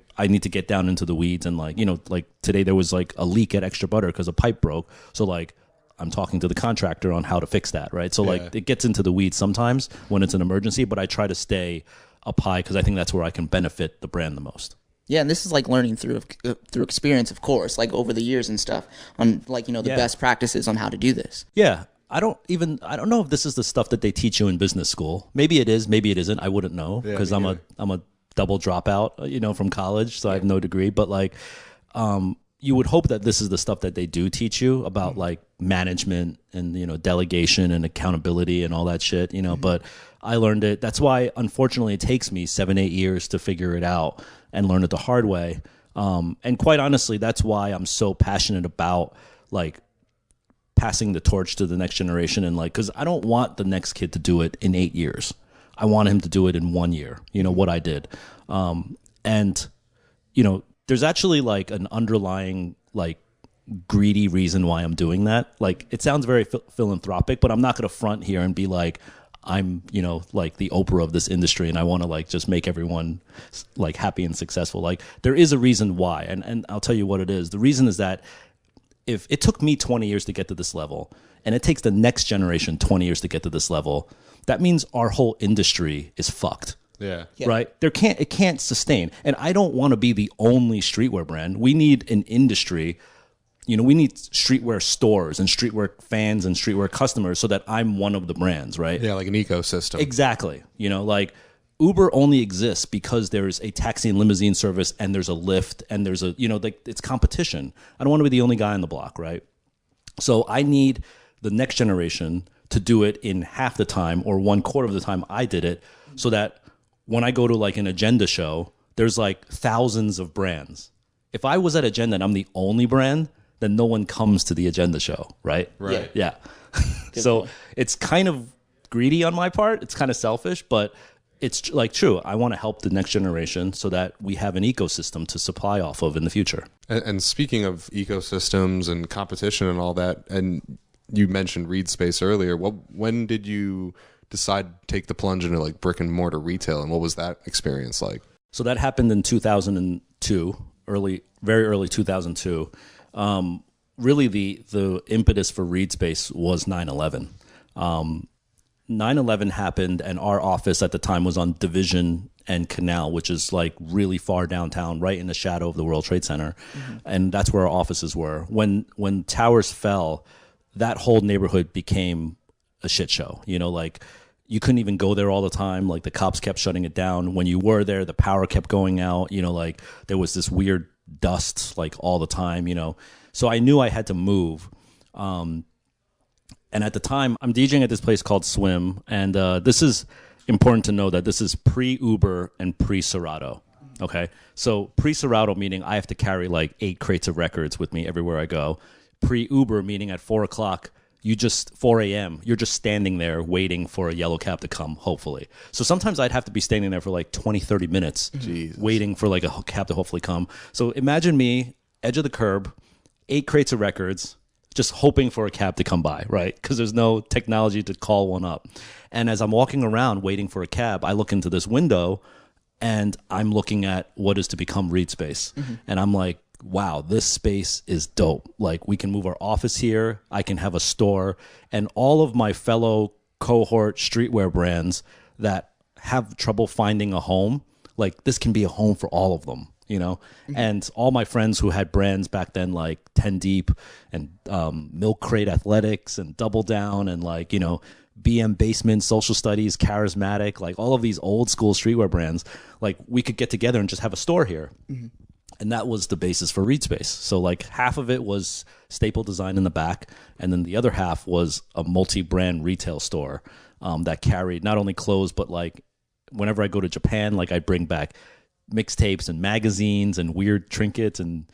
get down into the weeds and like, like today there was like a leak at Extra Butter because a pipe broke. So like I'm talking to the contractor on how to fix that, right? So like it gets into the weeds sometimes when it's an emergency, but I try to stay up high because I think that's where I can benefit the brand the most. Yeah, and this is like learning through experience, of course, like over the years and stuff on like, the best practices on how to do this. Yeah. I don't know if this is the stuff that they teach you in business school. Maybe it is, maybe it isn't. I wouldn't know because I'm a double dropout, from college, so I have no degree. But like, you would hope that this is the stuff that they do teach you about like management and delegation and accountability and all that shit. But I learned it. That's why, unfortunately, it takes me 7-8 years to figure it out and learn it the hard way. And quite honestly, that's why I'm so passionate about like passing the torch to the next generation and like, because I don't want the next kid to do it in 8 years. I want him to do it in 1 year, what I did. And there's actually like an underlying like greedy reason why I'm doing that. Like, it sounds very philanthropic, but I'm not going to front here and be like, I'm, like the Oprah of this industry and I want to like just make everyone like happy and successful. Like, there is a reason why. And I'll tell you what it is. The reason is that if it took me 20 years to get to this level and it takes the next generation 20 years to get to this level, that means our whole industry is fucked. Yeah. Right? It can't sustain. And I don't want to be the only streetwear brand. We need an industry. We need streetwear stores and streetwear fans and streetwear customers so that I'm one of the brands, right? Yeah, like an ecosystem. Exactly. Like Uber only exists because there's a taxi and limousine service and there's a Lyft and there's a, like it's competition. I don't want to be the only guy on the block, right? So I need the next generation to do it in half the time or 1/4 of the time I did it so that when I go to like an agenda show, there's like thousands of brands. If I was at Agenda and I'm the only brand, then no one comes to the agenda show, right? Right. Yeah. So it's kind of greedy on my part. It's kind of selfish, but it's like true. I want to help the next generation so that we have an ecosystem to supply off of in the future. And speaking of ecosystems and competition and all that, and you mentioned Reed Space earlier, when did you decide to take the plunge into like brick and mortar retail, and what was that experience like? So that happened in 2002, very early 2002. Really the impetus for Reed Space was 9/11. 9/11 happened and our office at the time was on Division and Canal, which is like really far downtown, right in the shadow of the World Trade Center. Mm-hmm. And that's where our offices were. When towers fell, that whole neighborhood became a shit show. Like you couldn't even go there all the time. Like the cops kept shutting it down. When you were there, the power kept going out. Like there was this weird dust like all the time, So I knew I had to move. And at the time, I'm DJing at this place called Swim. And this is important to know that this is pre-Uber and pre-Serato. Okay. So pre-Serato, meaning I have to carry like 8 crates of records with me everywhere I go. Pre-Uber, meaning at 4 o'clock, 4 a.m., you're just standing there waiting for a yellow cab to come, hopefully. So sometimes I'd have to be standing there for like 20, 30 minutes waiting for like a cab to hopefully come. So imagine me, edge of the curb, 8 crates of records, just hoping for a cab to come by, right? Because there's no technology to call one up. And as I'm walking around waiting for a cab, I look into this window and I'm looking at what is to become Reed Space. And I'm like, wow, this space is dope. Like, we can move our office here. I can have a store. And all of my fellow cohort streetwear brands that have trouble finding a home, like, this can be a home for all of them, you know? And all my friends who had brands back then, like 10 Deep and Milk Crate Athletics and Double Down and, like, you know, BM Basement, Social Studies, Charismatic, like all of these old school streetwear brands, like, we could get together and just have a store here. And that was the basis for Reed Space. So like half of it was staple design in the back, and then the other half was a multi-brand retail store that carried not only clothes, but like whenever I go to Japan, like I bring back mixtapes and magazines and weird trinkets and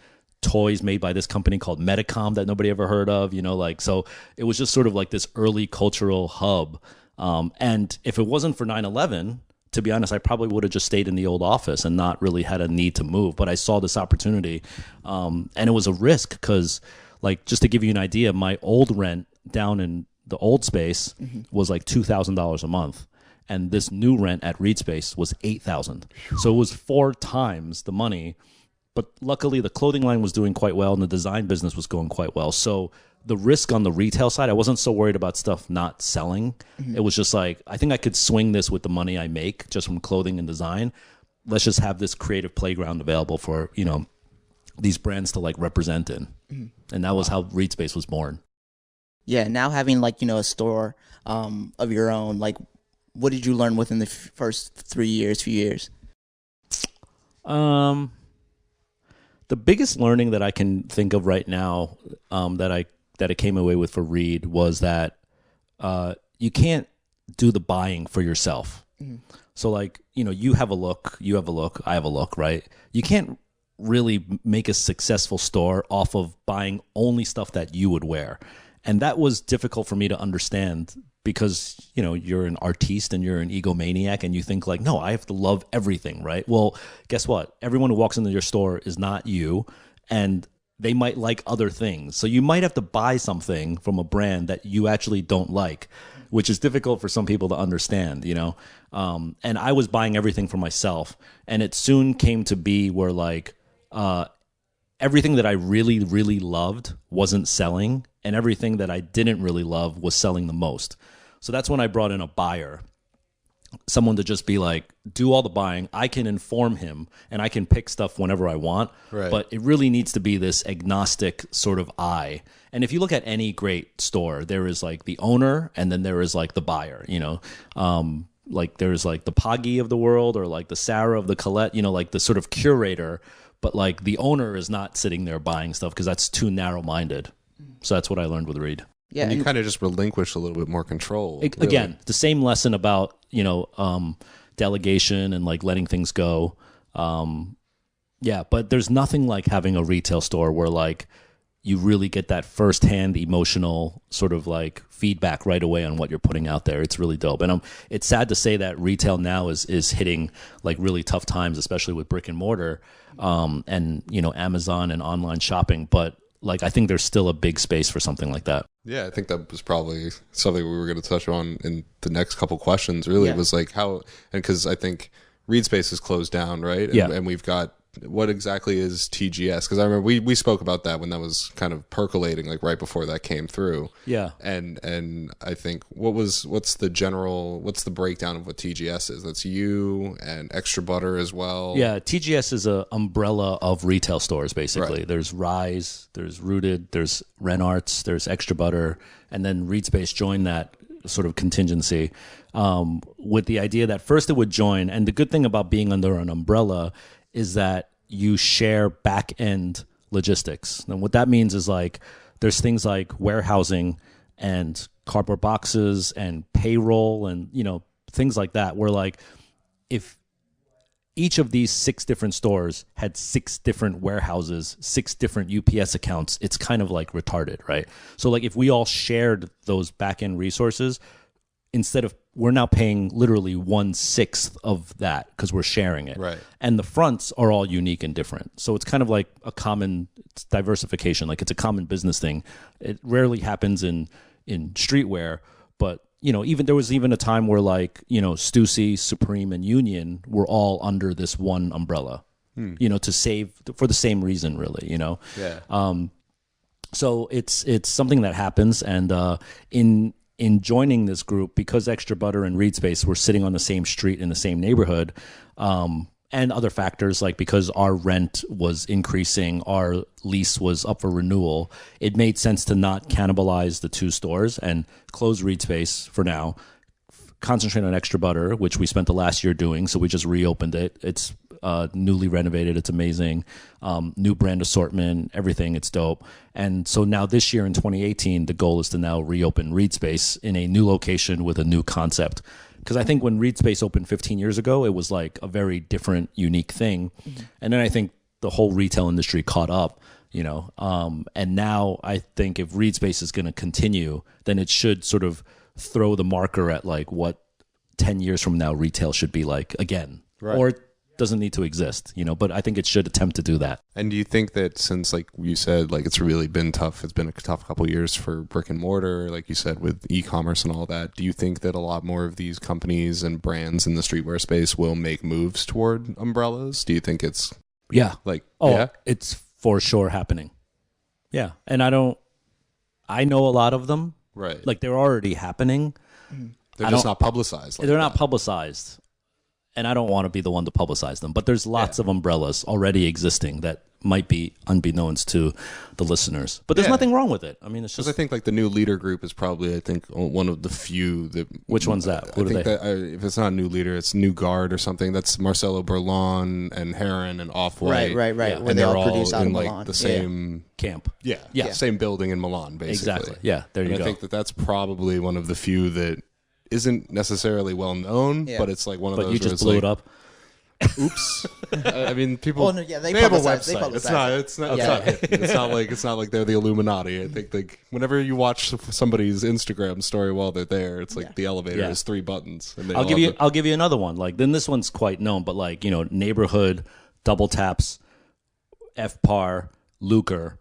toys made by this company called Metacom that nobody ever heard of, you know, like, so it was just sort of like this early cultural hub. And if it wasn't for 9/11, to be honest, I probably would have just stayed in the old office and not really had a need to move. But I saw this opportunity, and it was a risk because, like, just to give you an idea, my old rent down in the old space was like $2,000 a month, and this new rent at Reed Space was $8,000. So it was 4 times the money. But luckily, the clothing line was doing quite well, and the design business was going quite well. So the risk on the retail side, I wasn't so worried about stuff not selling. It was just like, I think I could swing this with the money I make just from clothing and design. Let's just have this creative playground available for, you know, these brands to like represent in. And that was how Reed Space was born. Yeah, now having like, you know, a store of your own, like, what did you learn within the first few years? The biggest learning that I can think of right now that I came away with for Reed was that you can't do the buying for yourself. So like, you know, you have a look, I have a look, right? You can't really make a successful store off of buying only stuff that you would wear. And that was difficult for me to understand because, you know, you're an artiste and you're an egomaniac and you think like, no, I have to love everything, right? Well, guess what? Everyone who walks into your store is not you, and they might like other things. So you might have to buy something from a brand that you actually don't like, which is difficult for some people to understand, you know? And I was buying everything for myself, and it soon came to be where like everything that I really, really loved wasn't selling, and everything that I didn't really love was selling the most. So that's when I brought in a buyer, someone to just be like, do all the buying. I can inform him and I can pick stuff whenever I want, but it really needs to be this agnostic sort of eye. And if you look at any great store, there is like the owner and then there is like the buyer, you know, like there's like the Poggy of the world or like the Sarah of the Colette, you know, like the sort of curator, but like the owner is not sitting there buying stuff because that's too narrow-minded. So that's what I learned with Reed. Yeah, and you kind of just relinquish a little bit more control. Again, the same lesson about, you know, delegation and like letting things go. Yeah, but there's nothing like having a retail store where like you really get that firsthand emotional sort of like feedback right away on what you're putting out there. It's really dope. And it's sad to say that retail now is hitting like really tough times, especially with brick and mortar and, you know, Amazon and online shopping. But like, I think there's still a big space for something like that. Yeah, I think that was probably something we were going to touch on in the next couple questions, really, was like how, and because I think Reed Space is closed down, right? And, and we've got, what exactly is TGS? Because I remember we spoke about that when that was kind of percolating, like right before that came through. Yeah. And I think what's the breakdown of what TGS is? That's you and Extra Butter as well. Yeah, TGS is a umbrella of retail stores, basically. Right. There's Rise, there's Rooted, there's Ren Arts, there's Extra Butter, and then Reed Space joined that sort of contingency with the idea that first it would join. And the good thing about being under an umbrella is that you share back-end logistics. And what that means is like there's things like warehousing and cardboard boxes and payroll and, you know, things like that where like if each of these 6 different stores had 6 different warehouses, 6 different UPS accounts. It's kind of like retarded, right? So like if we all shared those back end resources, instead of, we're now paying literally 1/6 of that because we're sharing it. Right. And the fronts are all unique and different. So it's kind of like a common diversification. Like it's a common business thing. It rarely happens in streetwear, but even there was even a time where like, Stussy, Supreme, and Union were all under this one umbrella, to save for the same reason, really, Yeah. So it's something that happens. And in joining this group, because Extra Butter and Reed Space were sitting on the same street in the same neighborhood, and other factors, like because our rent was increasing, our lease was up for renewal, it made sense to not cannibalize the 2 stores and close Reed Space for now, concentrate on Extra Butter, which we spent the last year doing. So we just reopened it. It's newly renovated. It's amazing. New brand assortment, everything. It's dope. And so now this year in 2018, the goal is to now reopen Reed Space in a new location with a new concept. Because I think when Reed Space opened 15 years ago, it was like a very different, unique thing. Mm-hmm. And then I think the whole retail industry caught up, and now I think if Reed Space is going to continue, then it should sort of throw the marker at like what 10 years from now retail should be like again. Right. Or it doesn't need to exist, but I think it should attempt to do that. And do you think that since, like you said, like it's really been tough, it's been a tough couple of years for brick and mortar, like you said, with e-commerce and all that, do you think that a lot more of these companies and brands in the streetwear space will make moves toward umbrellas? Do you think it's... Yeah. Like, yeah? It's for sure happening. Yeah. And I know a lot of them. Right. Like they're already happening. They're just not publicized. They're not publicized. And I don't want to be the one to publicize them, but there's lots of umbrellas already existing that might be unbeknownst to the listeners. But there's nothing wrong with it. I mean, it's just... Because I think like the New Leader group is probably, I think, one of the few that... Which one's that? What I think that if it's not New Leader, it's New Guard or something. That's Marcelo Berlon and Heron and Off-White. Right. Yeah. Where And they they're all produce out in of like Milan. the same... Camp. Yeah. Same building in Milan, basically. Exactly. Yeah, there you go. I think that's probably one of the few that isn't necessarily well known, but it's like one of those... But you just blew it up. Oops. I mean, people. Oh no, yeah, they have a publicize. website. It's not like they're the Illuminati. I think like whenever you watch somebody's Instagram story while they're there, it's like the elevator has 3 buttons. And I'll give you another one. Like then this one's quite known, but like Neighborhood, Double Taps, FPAR, Lucre,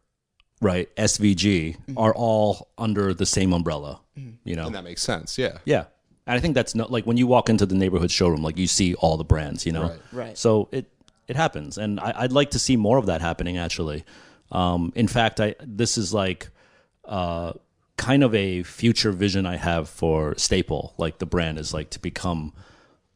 right? SVG are all under the same umbrella. And that makes sense. Yeah. Yeah. And I think that's not like when you walk into the neighborhood showroom, like you see all the brands, Right. So it happens, and I'd like to see more of that happening. Actually, in fact, this is like kind of a future vision I have for Staple. Like the brand is like to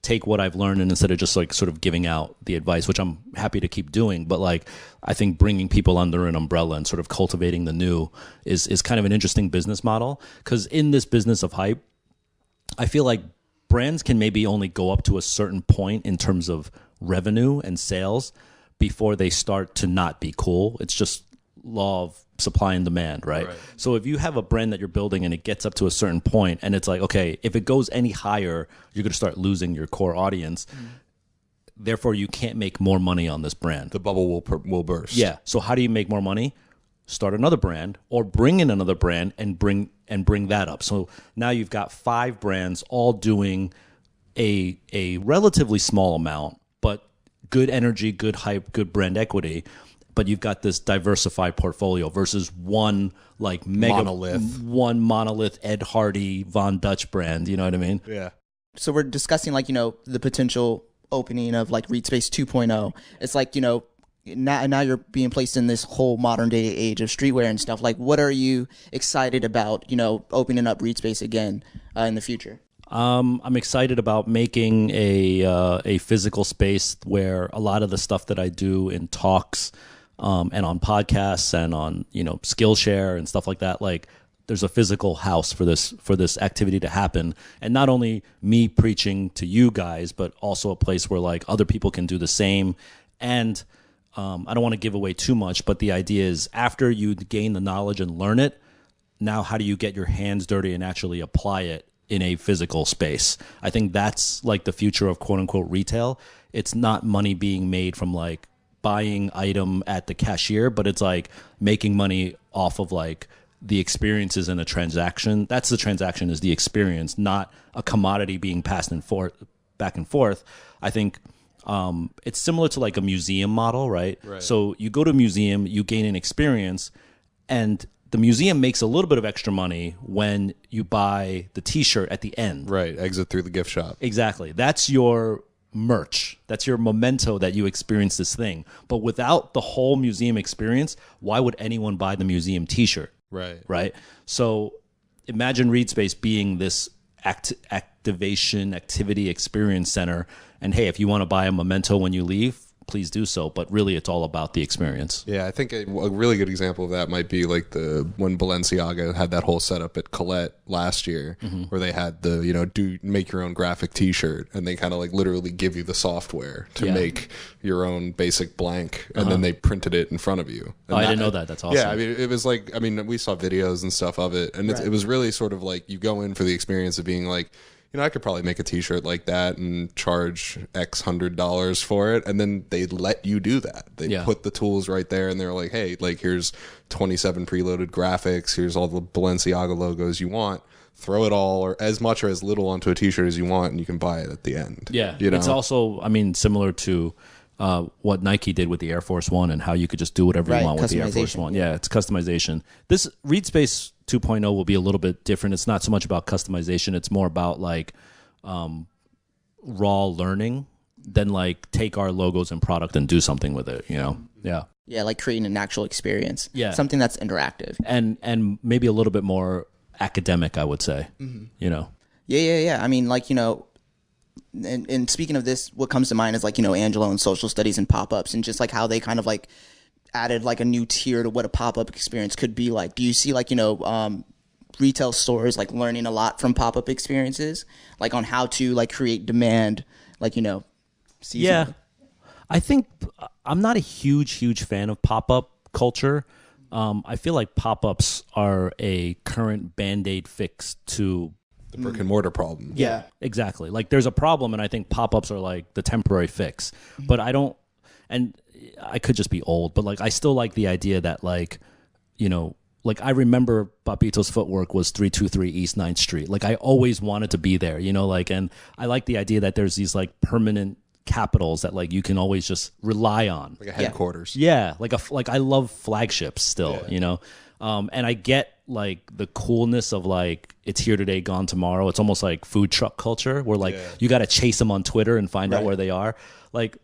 take what I've learned and instead of just like sort of giving out the advice, which I'm happy to keep doing, but like I think bringing people under an umbrella and sort of cultivating the new is kind of an interesting business model. Because in this business of hype, I feel like brands can maybe only go up to a certain point in terms of revenue and sales before they start to not be cool. It's just law of supply and demand, right? So if you have a brand that you're building and it gets up to a certain point and it's like, okay, if it goes any higher, you're going to start losing your core audience. Therefore, you can't make more money on this brand. The bubble will burst. Yeah. So how do you make more money? Start another brand or bring in another brand and bring that up. So now you've got 5 brands all doing a relatively small amount, but good energy, good hype, good brand equity. But you've got this diversified portfolio versus one like monolith Ed Hardy Von Dutch brand. You know what I mean? Yeah. So we're discussing like, the potential opening of like Reed Space 2.0. It's like, now you're being placed in this whole modern day age of streetwear and stuff. Like, what are you excited about, opening up Reed Space again in the future? I'm excited about making a physical space where a lot of the stuff that I do in talks and on podcasts and on Skillshare and stuff like that, like there's a physical house for this activity to happen, and not only me preaching to you guys, but also a place where like other people can do the same. And I don't want to give away too much, but the idea is after you gain the knowledge and learn it, now how do you get your hands dirty and actually apply it in a physical space. I think that's like the future of quote unquote retail. It's not money being made from like buying item at the cashier, but it's like making money off of like the experiences in a transaction. That's the transaction, is the experience, not a commodity being passed and forth, back and forth. I think it's similar to like a museum model, right? So you go to a museum, you gain an experience, and the museum makes a little bit of extra money when you buy the T-shirt at the end. Right, exit through the gift shop. Exactly. That's your merch. That's your memento that you experience this thing. But without the whole museum experience, why would anyone buy the museum T-shirt? Right. So imagine ReadSpace being this activity experience center. And hey, if you want to buy a memento when you leave, please do so. But really, it's all about the experience. Yeah, I think a really good example of that might be like when Balenciaga had that whole setup at Colette last year, where they had the, do make your own graphic T-shirt, and they kind of like literally give you the software to make your own basic blank, and then they printed it in front of you. And I didn't know that. That's awesome. Yeah, I mean, it was like, we saw videos and stuff of it, and it was really sort of like you go in for the experience of being like, I could probably make a T-shirt like that and charge X $100 for it. And then they let you do that. They put the tools right there, and they're like, hey, like here's 27 preloaded graphics. Here's all the Balenciaga logos you want. Throw it all or as much or as little onto a T-shirt as you want, and you can buy it at the end. Yeah. It's also, similar to what Nike did with the Air Force One, and how you could just do whatever you want with the Air Force One. Yeah, it's customization. This ReadSpace 2.0 will be a little bit different. It's not so much about customization. It's more about like raw learning than like take our logos and product and do something with it, Yeah. Yeah, like creating an actual experience. Yeah. Something that's interactive. And maybe a little bit more academic, I would say. Yeah. I mean, like, and speaking of this, what comes to mind is like, Angelo and social studies and pop-ups, and just like how they kind of like added like a new tier to what a pop-up experience could be like. Do you see like, retail stores like learning a lot from pop-up experiences, like on how to like create demand, like, Yeah. I think I'm not a huge fan of pop-up culture. I feel like pop-ups are a current Band-Aid fix to the brick and mortar problem. Yeah, exactly. Like there's a problem, and I think pop-ups are like the temporary fix. But I don't, and I could just be old, but like I still like the idea that like, like I remember Papito's Footwork was 323 East 9th Street. Like I always wanted to be there, and I like the idea that there's these like permanent capitals that like you can always just rely on. Like a headquarters. Yeah, like I love flagships still, and I get like the coolness of like it's here today, gone tomorrow. It's almost like food truck culture where like you got to chase them on Twitter and find out where they are. Like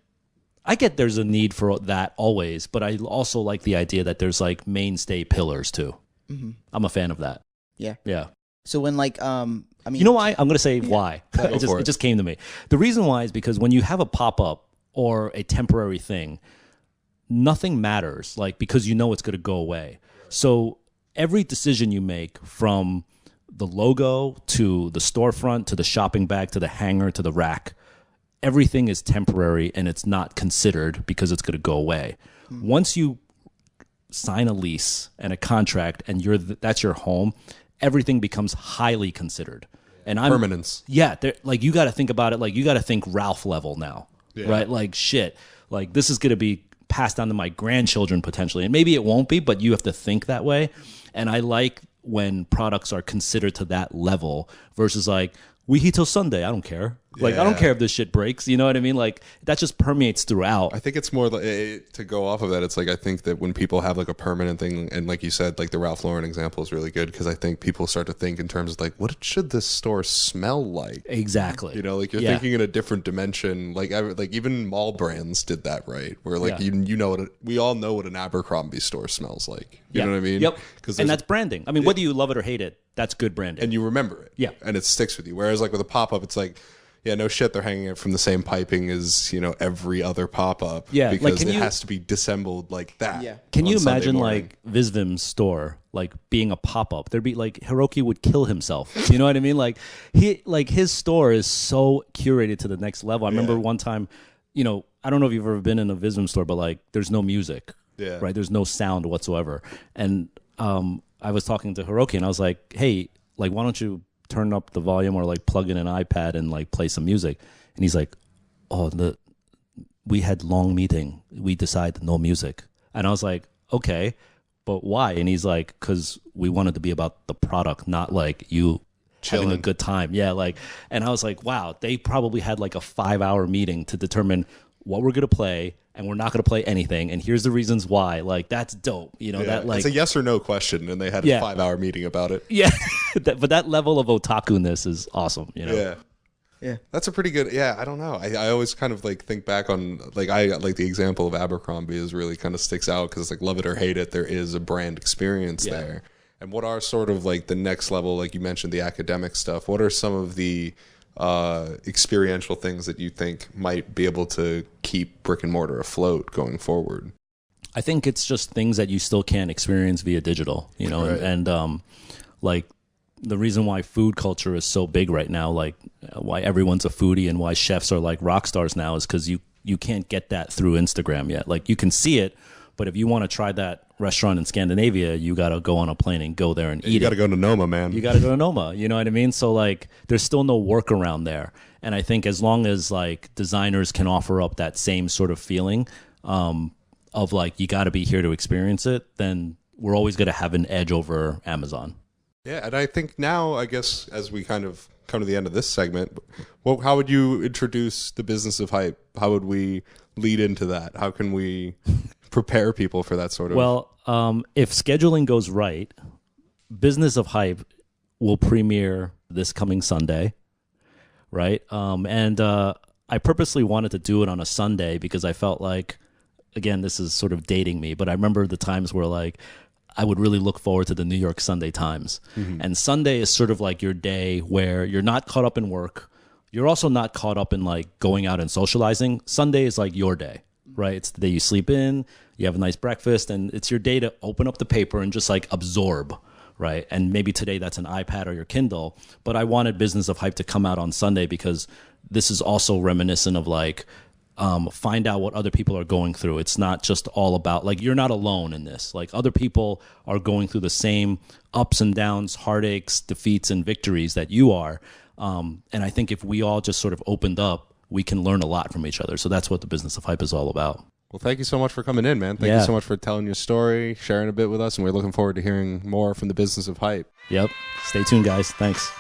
I get there's a need for that always, but I also like the idea that there's like mainstay pillars too. I'm a fan of that. Yeah. So when like you know why? I'm going to say why. It just came to me. The reason why is because when you have a pop-up or a temporary thing, nothing matters, like because it's going to go away. So every decision you make, from the logo to the storefront to the shopping bag to the hanger to the rack, everything is temporary and it's not considered because it's going to go away. Once you sign a lease and a contract and that's your home, everything becomes highly considered. And permanence. Yeah, like you got to think about it. Like you got to think Ralph level now, right? Like shit. Like this is going to be passed down to my grandchildren potentially, and maybe it won't be, but you have to think that way. And I like when products are considered to that level versus like we heat till Sunday. I don't care. Like I don't care if this shit breaks. You know what I mean? Like that just permeates throughout. I think it's more like, to go off of that. It's like I think that when people have like a permanent thing, and like you said, like the Ralph Lauren example is really good because I think people start to think in terms of like, what should this store smell like? Exactly. Like you're thinking in a different dimension. Like even mall brands did that, right? Where like we all know what an Abercrombie store smells like. You know what I mean? Yep. And that's branding. I mean, whether you love it or hate it, that's good branding. And you remember it. Yeah. And it sticks with you. Whereas like with a pop-up, it's like, yeah, no shit, they're hanging it from the same piping as, every other pop-up. Yeah. Because it has to be disassembled like that. Yeah. Can you imagine like Visvim's store like being a pop-up? There'd be like Hiroki would kill himself. You know what I mean? Like his store is so curated to the next level. I remember one time, I don't know if you've ever been in a Visvim store, but like there's no music. Yeah. Right? There's no sound whatsoever. And I was talking to Hiroki and I was like, hey, like why don't you turn up the volume or like plug in an iPad and like play some music. And he's like, oh, we had long meeting. We decided no music. And I was like, okay, but why? And he's like, because we wanted to be about the product, not like you having a good time. Yeah, like, and I was like, wow, they probably had like a 5-hour meeting to determine what we're gonna play, and we're not gonna play anything, and here's the reasons why. Like, that's dope. You know, that like it's a yes or no question, and they had a 5-hour meeting about it. Yeah, but that level of otaku-ness is awesome. You know. Yeah, that's a pretty good. Yeah, I don't know. I always kind of like think back on like the example of Abercrombie is really kind of sticks out because like love it or hate it, there is a brand experience there. And what are sort of like the next level? Like you mentioned the academic stuff. What are some of the experiential things that you think might be able to keep brick and mortar afloat going forward? I think it's just things that you still can't experience via digital, you know, right. and like the reason why food culture is so big right now, like why everyone's a foodie and why chefs are like rock stars now is because you can't get that through Instagram yet. Like you can see it, but if you want to try that restaurant in Scandinavia, you got to go on a plane and go there and eat it. You got to go to Noma, man. You got to go to Noma. You know what I mean? So like there's still no workaround there. And I think as long as like designers can offer up that same sort of feeling of like you got to be here to experience it, then we're always going to have an edge over Amazon. Yeah, and I think now, I guess, as we kind of come to the end of this segment, how would you introduce the business of hype? How would we lead into that? How can we prepare people for that sort of... Well, if scheduling goes right, Business of Hype will premiere this coming Sunday, right? And I purposely wanted to do it on a Sunday because I felt like, again, this is sort of dating me, but I remember the times where like I would really look forward to the New York Sunday Times. Mm-hmm. And Sunday is sort of like your day where you're not caught up in work. You're also not caught up in like going out and socializing. Sunday is like your day, right? It's the day you sleep in, you have a nice breakfast, and it's your day to open up the paper and just like absorb, right? And maybe today that's an iPad or your Kindle. But I wanted Business of Hype to come out on Sunday because this is also reminiscent of like, find out what other people are going through. It's not just all about, like, you're not alone in this. Like, other people are going through the same ups and downs, heartaches, defeats, and victories that you are. And I think if we all just sort of opened up, we can learn a lot from each other. So that's what the Business of Hype is all about. Well, thank you so much for coming in, man. Thank you so much for telling your story, sharing a bit with us, and we're looking forward to hearing more from the Business of Hype. Yep. Stay tuned, guys. Thanks.